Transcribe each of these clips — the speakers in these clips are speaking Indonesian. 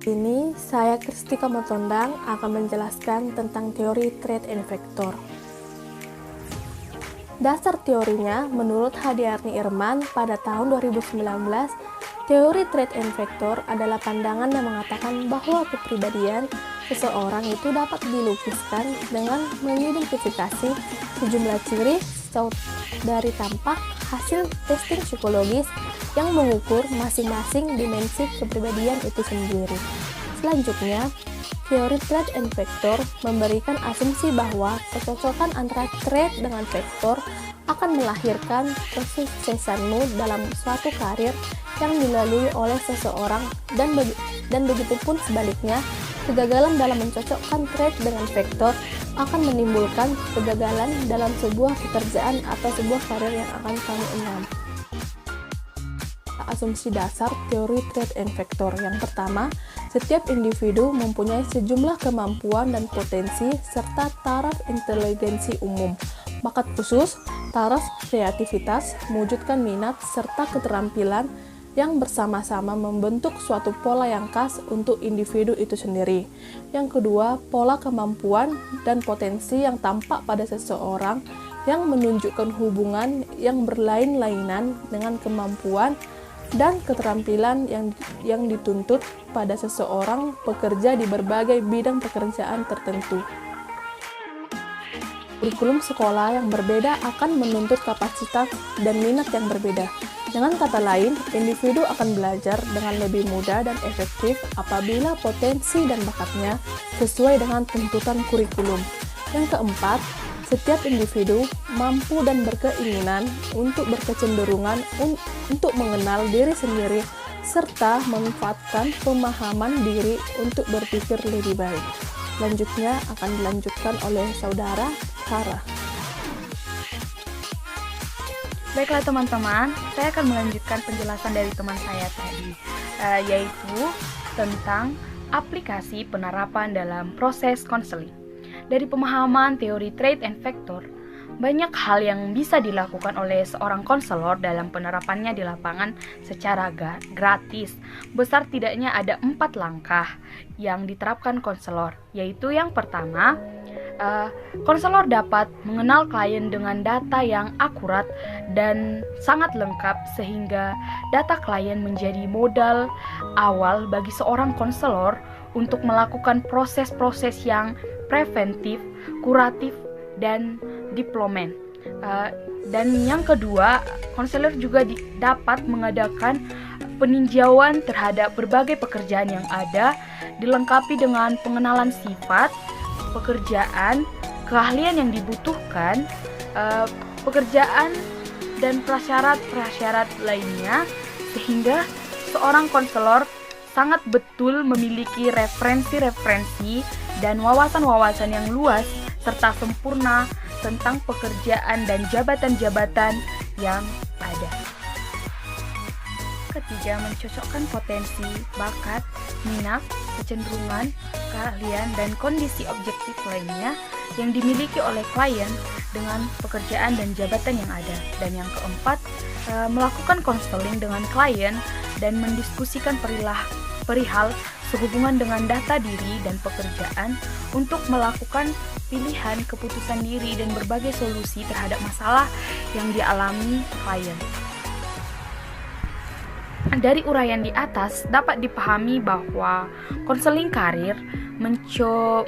Ini saya Kristika Motondang akan menjelaskan tentang teori Trade and Vector. Dasar teorinya, menurut Hadiarni Irman pada tahun 2019, teori Trade and Vector adalah pandangan yang mengatakan bahwa kepribadian seseorang itu dapat dilukiskan dengan mengidentifikasi sejumlah ciri dari tampak hasil testing psikologis yang mengukur masing-masing dimensi kepribadian itu sendiri. Selanjutnya, teori Trade and Vector memberikan asumsi bahwa kecocokan antara trait dengan vektor akan melahirkan kesuksesanmu dalam suatu karir yang dilalui oleh seseorang dan begitupun sebaliknya, kegagalan dalam mencocokkan trait dengan vektor akan menimbulkan kegagalan dalam sebuah pekerjaan atau sebuah karir yang akan kamu enyam. Asumsi dasar teori Trade and Vector. Yang pertama, setiap individu mempunyai sejumlah kemampuan dan potensi serta taraf inteligensi umum, bakat khusus, taraf kreativitas, mewujudkan minat, serta keterampilan yang bersama-sama membentuk suatu pola yang khas untuk individu itu sendiri. Yang kedua, pola kemampuan dan potensi yang tampak pada seseorang yang menunjukkan hubungan yang berlain-lainan dengan kemampuan dan keterampilan yang dituntut pada seseorang pekerja di berbagai bidang pekerjaan tertentu. Kurikulum sekolah yang berbeda akan menuntut kapasitas dan minat yang berbeda. Dengan kata lain, individu akan belajar dengan lebih mudah dan efektif apabila potensi dan bakatnya sesuai dengan tuntutan kurikulum. Yang keempat, setiap individu mampu dan berkeinginan untuk berkecenderungan untuk mengenal diri sendiri serta memanfaatkan pemahaman diri untuk berpikir lebih baik. Selanjutnya akan dilanjutkan oleh saudara Sarah. Baiklah teman-teman, saya akan melanjutkan penjelasan dari teman saya tadi, yaitu tentang aplikasi penerapan dalam proses konseling. Dari pemahaman teori Trade and Vector, banyak hal yang bisa dilakukan oleh seorang konselor dalam penerapannya di lapangan secara gratis. Besar tidaknya ada 4 langkah yang diterapkan konselor, yaitu yang pertama, konselor dapat mengenal klien dengan data yang akurat dan sangat lengkap sehingga data klien menjadi modal awal bagi seorang konselor untuk melakukan proses-proses yang preventif, kuratif, dan diplomat. Dan yang kedua, konselor juga dapat mengadakan peninjauan terhadap berbagai pekerjaan yang ada, dilengkapi dengan pengenalan sifat, pekerjaan, keahlian yang dibutuhkan, pekerjaan, dan prasyarat-prasyarat lainnya, sehingga seorang konselor sangat betul memiliki referensi-referensi dan wawasan-wawasan yang luas serta sempurna tentang pekerjaan dan jabatan-jabatan yang ada. Ketiga, mencocokkan potensi, bakat, minat, kecenderungan, keahlian, dan kondisi objektif lainnya yang dimiliki oleh klien dengan pekerjaan dan jabatan yang ada. Dan yang keempat, melakukan konseling dengan klien dan mendiskusikan perihal sehubungan dengan data diri dan pekerjaan untuk melakukan pilihan, keputusan diri, dan berbagai solusi terhadap masalah yang dialami klien. Dari uraian di atas dapat dipahami bahwa konseling karir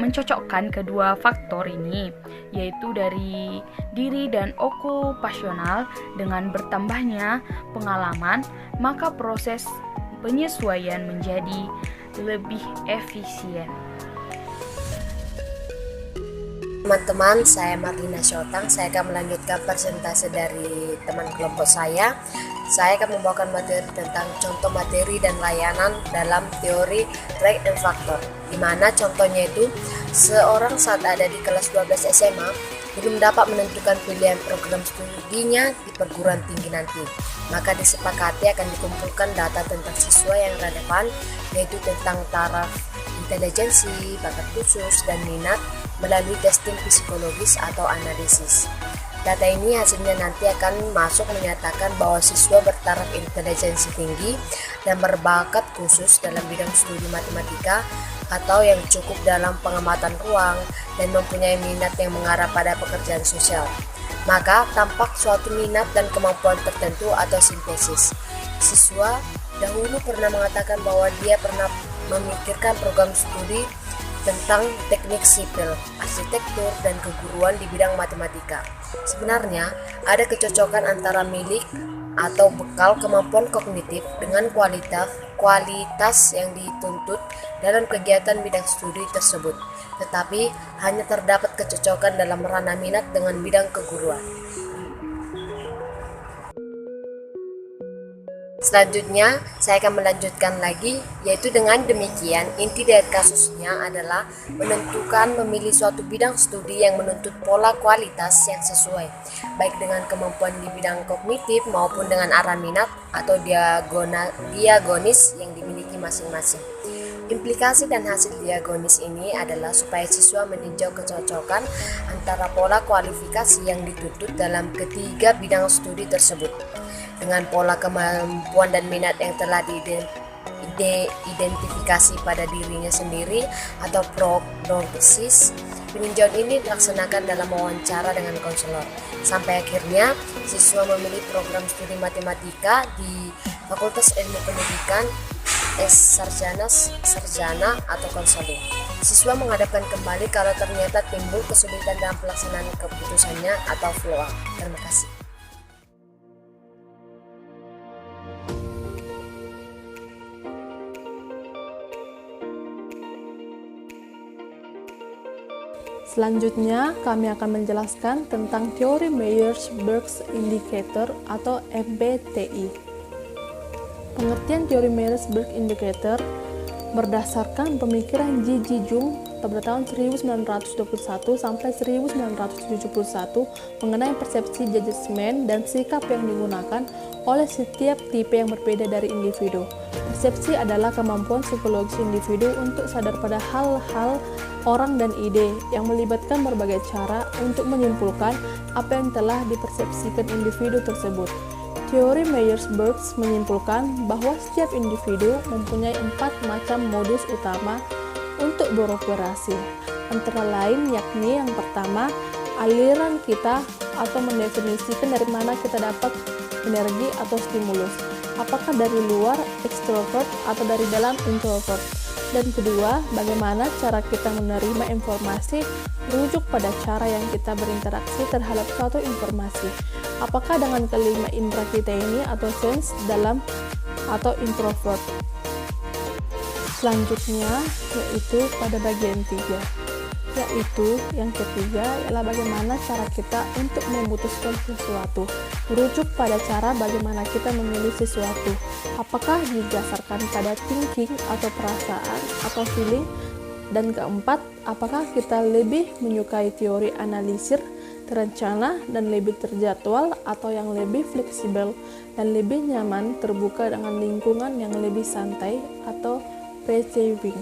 mencocokkan kedua faktor ini, yaitu dari diri dan okupasional. Dengan bertambahnya pengalaman, maka proses penyesuaian menjadi lebih efisien. Teman-teman, saya Marlina Syotang. Saya akan melanjutkan presentasi dari teman kelompok saya. Saya akan membawakan materi tentang contoh materi dan layanan dalam teori Trade and Vector, di mana contohnya itu seorang saat ada di kelas 12 SMA belum dapat menentukan pilihan program studinya di perguruan tinggi nanti. Maka disepakati akan dikumpulkan data tentang siswa yang relevan, yaitu tentang taraf intelijensi, bakat khusus, dan minat melalui testing psikologis atau analisis. Data ini hasilnya nanti akan masuk menyatakan bahwa siswa bertaraf intelijensi tinggi dan berbakat khusus dalam bidang studi matematika atau yang cukup dalam pengamatan ruang dan mempunyai minat yang mengarah pada pekerjaan sosial. Maka tampak suatu minat dan kemampuan tertentu atau sintesis. Siswa dahulu pernah mengatakan bahwa dia pernah memikirkan program studi tentang teknik sipil, arsitektur, dan keguruan di bidang matematika. Sebenarnya, ada kecocokan antara milik atau bekal kemampuan kognitif dengan kualitas yang dituntut dalam kegiatan bidang studi tersebut, tetapi hanya terdapat kecocokan dalam ranah minat dengan bidang keguruan. Selanjutnya, saya akan melanjutkan lagi, yaitu dengan demikian, inti dari kasusnya adalah menentukan memilih suatu bidang studi yang menuntut pola kualitas yang sesuai, baik dengan kemampuan di bidang kognitif maupun dengan arah minat atau diagonis yang dimiliki masing-masing. Implikasi dan hasil diagonis ini adalah supaya siswa meninjau kecocokan antara pola kualifikasi yang dituntut dalam ketiga bidang studi tersebut dengan pola kemampuan dan minat yang telah diidentifikasi pada dirinya sendiri atau prognosis. Peninjauan ini dilaksanakan dalam wawancara dengan konselor. Sampai akhirnya, siswa memilih program studi matematika di Fakultas Ilmu Pendidikan, sarjana atau konseling. Siswa menghadapkan kembali kalau ternyata timbul kesulitan dalam pelaksanaan keputusannya atau flow. Terima kasih. Selanjutnya, kami akan menjelaskan tentang teori Myers-Briggs Indicator atau MBTI. Pengertian teori Myers-Briggs Indicator berdasarkan pemikiran G.G. Jung pada tahun 1921 sampai 1971 mengenai persepsi judgement dan sikap yang digunakan oleh setiap tipe yang berbeda dari individu. Persepsi adalah kemampuan psikologis individu untuk sadar pada hal-hal, orang, dan ide yang melibatkan berbagai cara untuk menyimpulkan apa yang telah dipersepsikan individu tersebut. Teori Myers-Briggs menyimpulkan bahwa setiap individu mempunyai 4 macam modus utama untuk beroperasi, antara lain yakni yang pertama, aliran kita atau mendefinisikan dari mana kita dapat energi atau stimulus, apakah dari luar extrovert atau dari dalam introvert. Dan kedua, bagaimana cara kita menerima informasi merujuk pada cara yang kita berinteraksi terhadap suatu informasi. Apakah dengan kelima indera kita ini atau sense dalam atau introvert. Selanjutnya yaitu pada bagian 3, yaitu yang ketiga ialah bagaimana cara kita untuk memutuskan sesuatu, merujuk pada cara bagaimana kita memilih sesuatu, apakah didasarkan pada thinking atau perasaan atau feeling. Dan keempat, apakah kita lebih menyukai teori analisir terencana dan lebih terjadwal atau yang lebih fleksibel dan lebih nyaman terbuka dengan lingkungan yang lebih santai atau receiving.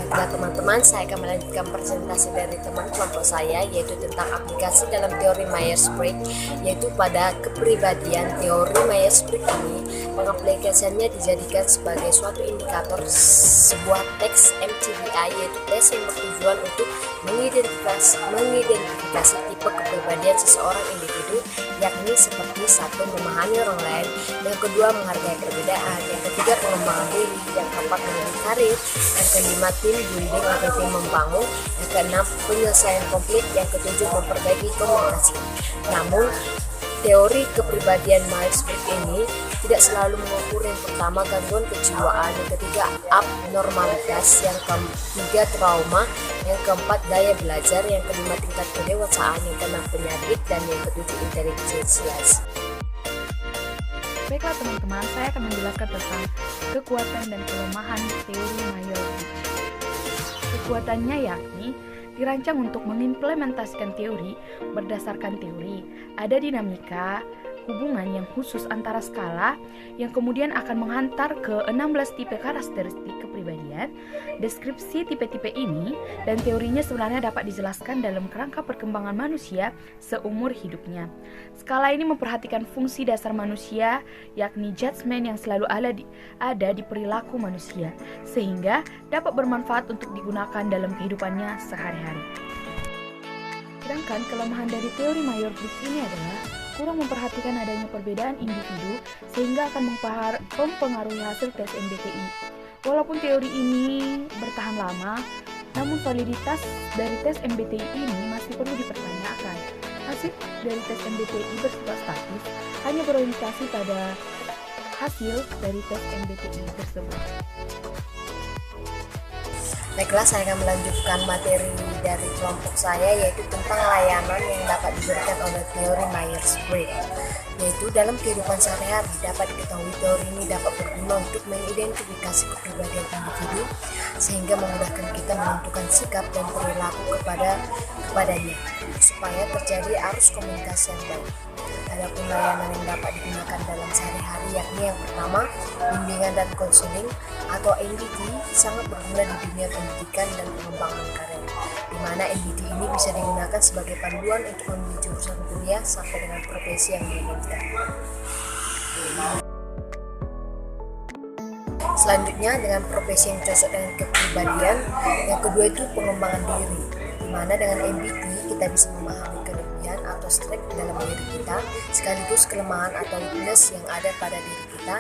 Baiklah teman-teman, saya akan melanjutkan presentasi dari teman kelompok saya, yaitu tentang aplikasi dalam teori Myers-Briggs, yaitu pada kepribadian. Teori Myers-Briggs ini pengaplikasiannya dijadikan sebagai suatu indikator sebuah teks MCBI, yaitu tes yang bertujuan untuk mengidentifikasi tipe kepribadian seseorang individu, yakni seperti satu, memahami orang lain, yang kedua menghargai perbedaan, yang ketiga pengembangan diri, yang keempat memilih karir, yang kelima tim building atau tim membangun, yang keenam penyelesaian konflik, yang ketujuh memperbaiki komunikasi. Namun teori kepribadian Myers-Briggs ini tidak selalu mengukur yang pertama gangguan kejiwaan, yang ketiga abnormalitas, yang ketiga trauma, yang keempat daya belajar, yang kelima tingkat kedewasaan, yang keenam penyakit, dan yang ketujuh intelijensias. Baiklah teman-teman, saya akan menjelaskan tentang kekuatan dan kelemahan teori Myers-Briggs. Kekuatannya yakni dirancang untuk mengimplementasikan teori berdasarkan teori, ada dinamika, hubungan yang khusus antara skala yang kemudian akan menghantar ke 16 tipe karakteristik kepribadian. Deskripsi tipe-tipe ini dan teorinya sebenarnya dapat dijelaskan dalam kerangka perkembangan manusia seumur hidupnya. Skala ini memperhatikan fungsi dasar manusia, yakni judgment yang selalu ada di perilaku manusia, sehingga dapat bermanfaat untuk digunakan dalam kehidupannya sehari-hari. Sedangkan kelemahan dari teori Myers-Briggs ini adalah kurang memperhatikan adanya perbedaan individu sehingga akan mempengaruhi hasil tes MBTI. Walaupun teori ini bertahan lama, namun validitas dari tes MBTI ini masih perlu dipertanyakan. Hasil dari tes MBTI bersifat statis, hanya berorientasi pada hasil dari tes MBTI tersebut. Baiklah, saya akan melanjutkan materi dari kelompok saya, yaitu tentang layanan yang dapat diberikan oleh teori Myers-Briggs. Yaitu dalam kehidupan sehari-hari dapat diketahui teori ini dapat berguna untuk mengidentifikasi kepribadian individu sehingga memudahkan kita menentukan sikap dan perilaku kepadanya supaya terjadi arus komunikasi yang baik. Adapun layanan yang dapat digunakan dalam sehari-hari yakni yang pertama, bimbingan dan konseling atau MBT sangat berguna di dunia pendidikan dan pengembangan karir, di mana MBT ini bisa digunakan sebagai panduan untuk memilih jurusan kuliah sampai dengan profesi yang diinginkan. Selanjutnya, dengan profesi yang cocok dengan kepribadian, yang kedua itu pengembangan diri, di mana dengan MBT kita bisa memahami kelebihan atau strength dalam diri kita, sekaligus kelemahan atau weakness yang ada pada diri kita.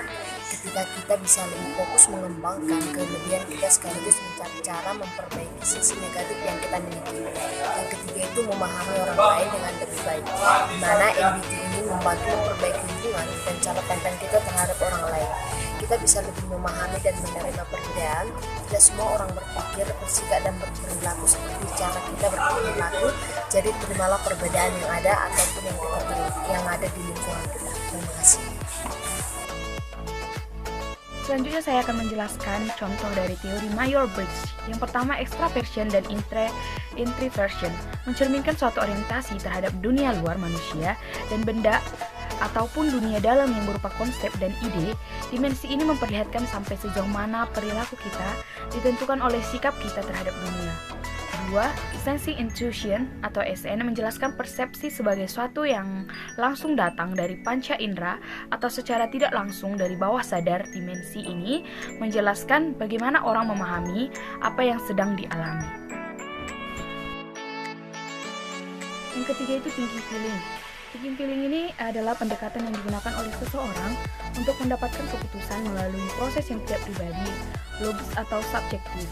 Ketika kita bisa lebih fokus mengembangkan kelebihan kita sekaligus mencari cara memperbaiki sisi negatif yang kita miliki. Yang ketiga itu memahami orang lain dengan lebih baik, di mana MBT ini membantu memperbaiki hubungan dan cara pandang kita terhadap orang lain. Kita bisa lebih memahami dan menerima perbedaan. Tidak semua orang berpikir, bersikap dan berperilaku seperti cara kita berperilaku. Jadi terimalah perbedaan yang ada ataupun yang ada di lingkungan kita. Terima kasih. Selanjutnya saya akan menjelaskan contoh dari teori Myers-Briggs. Yang pertama, extraversion dan introversion mencerminkan suatu orientasi terhadap dunia luar manusia dan benda ataupun dunia dalam yang berupa konsep dan ide. Dimensi ini memperlihatkan sampai sejauh mana perilaku kita ditentukan oleh sikap kita terhadap dunia. Kedua, sensing intuition atau SN menjelaskan persepsi sebagai suatu yang langsung datang dari panca indera atau secara tidak langsung dari bawah sadar. Dimensi ini menjelaskan bagaimana orang memahami apa yang sedang dialami. Yang ketiga itu thinking feeling. Thinking feeling ini adalah pendekatan yang digunakan oleh seseorang untuk mendapatkan keputusan melalui proses yang tidak pribadi, logis atau subjektif.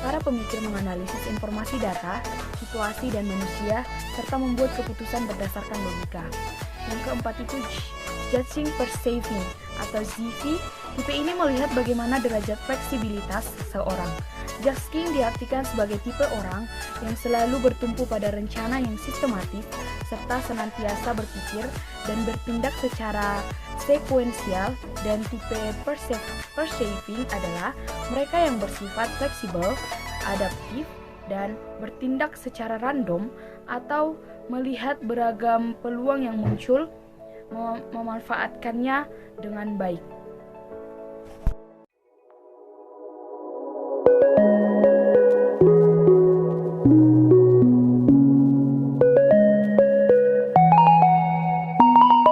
Para pemikir menganalisis informasi data, situasi, dan manusia, serta membuat keputusan berdasarkan logika. Yang keempat itu Judging Perceiving atau ZV. Tipe ini melihat bagaimana derajat fleksibilitas seseorang. Judging diartikan sebagai tipe orang yang selalu bertumpu pada rencana yang sistematis, serta senantiasa berpikir dan bertindak secara sekuensial. Dan tipe perceiving adalah mereka yang bersifat fleksibel, adaptif, dan bertindak secara random atau melihat beragam peluang yang muncul, memanfaatkannya dengan baik.